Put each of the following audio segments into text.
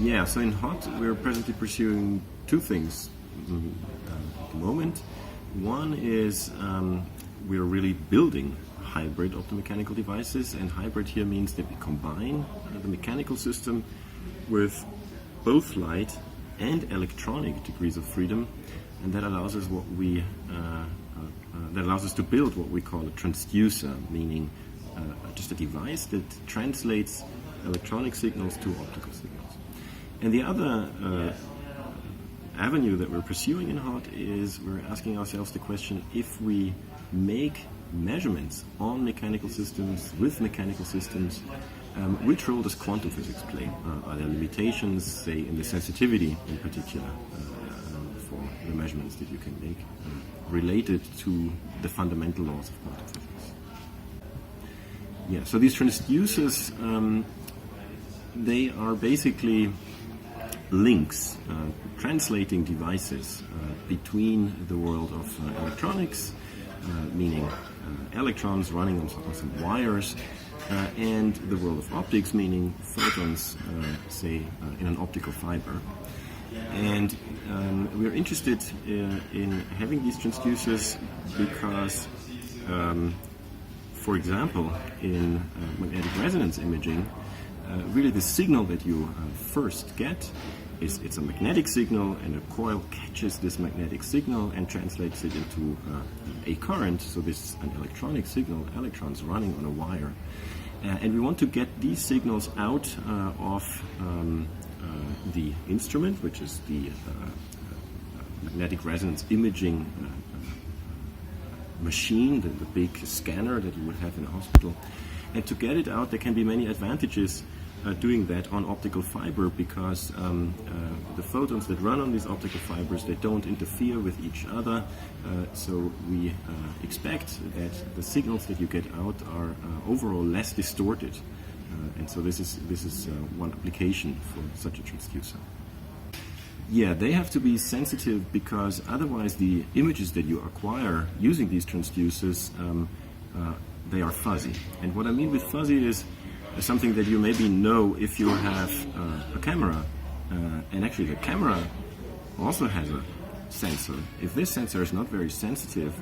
Yeah, so in HOT we're presently pursuing two things at the moment. One is we're really building hybrid optomechanical devices, and hybrid here means that we combine the mechanical system with both light and electronic degrees of freedom, and that allows us to build what we call a transducer, meaning just a device that translates electronic signals to optical signals. And the other avenue that we're pursuing in HOT is we're asking ourselves the question, if we make measurements on mechanical systems with mechanical systems, which role does quantum physics play? Are there limitations, say, in the sensitivity in particular for the measurements that you can make related to the fundamental laws of quantum physics? Yeah, so these transducers, they are basically links, translating devices between the world of electronics, meaning electrons running on some wires, and the world of optics, meaning photons, say, in an optical fiber. And we're interested in having these transducers because, for example, in magnetic resonance imaging, really the signal that you first get it's a magnetic signal, and a coil catches this magnetic signal and translates it into a current. So this is an electronic signal, electrons running on a wire. And we want to get these signals out of the instrument, which is the magnetic resonance imaging machine, the big scanner that you would have in a hospital. And to get it out, there can be many advantages doing that on optical fiber, because the photons that run on these optical fibers, they don't interfere with each other, so we expect that the signals that you get out are overall less distorted, and so this is one application for such a transducer. Yeah, they have to be sensitive, because otherwise the images that you acquire using these transducers, they are fuzzy. And what I mean with fuzzy is something that you maybe know if you have a camera, and actually the camera also has a sensor. If this sensor is not very sensitive,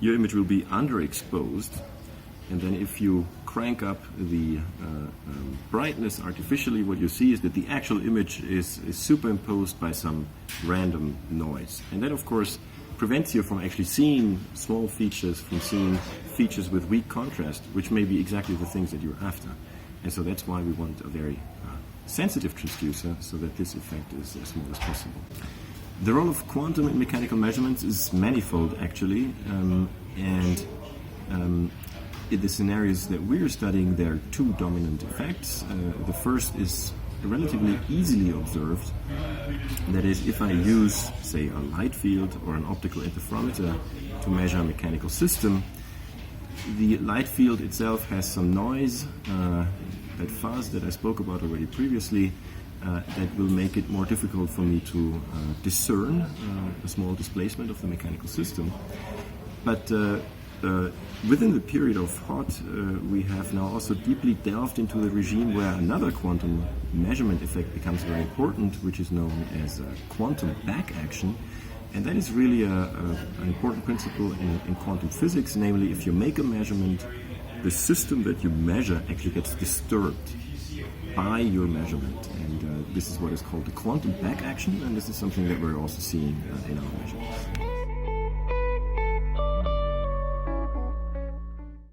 your image will be underexposed, and then if you crank up the brightness artificially, what you see is that the actual image is superimposed by some random noise. And that, of course, prevents you from actually seeing small features, from seeing features with weak contrast, which may be exactly the things that you're after. And so that's why we want a very sensitive transducer, so that this effect is as small as possible. The role of quantum in mechanical measurements is manifold, actually, and in the scenarios that we're studying, there are two dominant effects. The first is relatively easily observed. That is, if I use, say, a light field or an optical interferometer to measure a mechanical system, the light field itself has some noise, that fuzz that I spoke about already previously, that will make it more difficult for me to discern a small displacement of the mechanical system. But within the period of HOT, we have now also deeply delved into the regime where another quantum measurement effect becomes very important, which is known as quantum back action. And that is really an important principle in quantum physics, namely, if you make a measurement, the system that you measure actually gets disturbed by your measurement. And this is what is called the quantum back action, and this is something that we're also seeing in our measurements.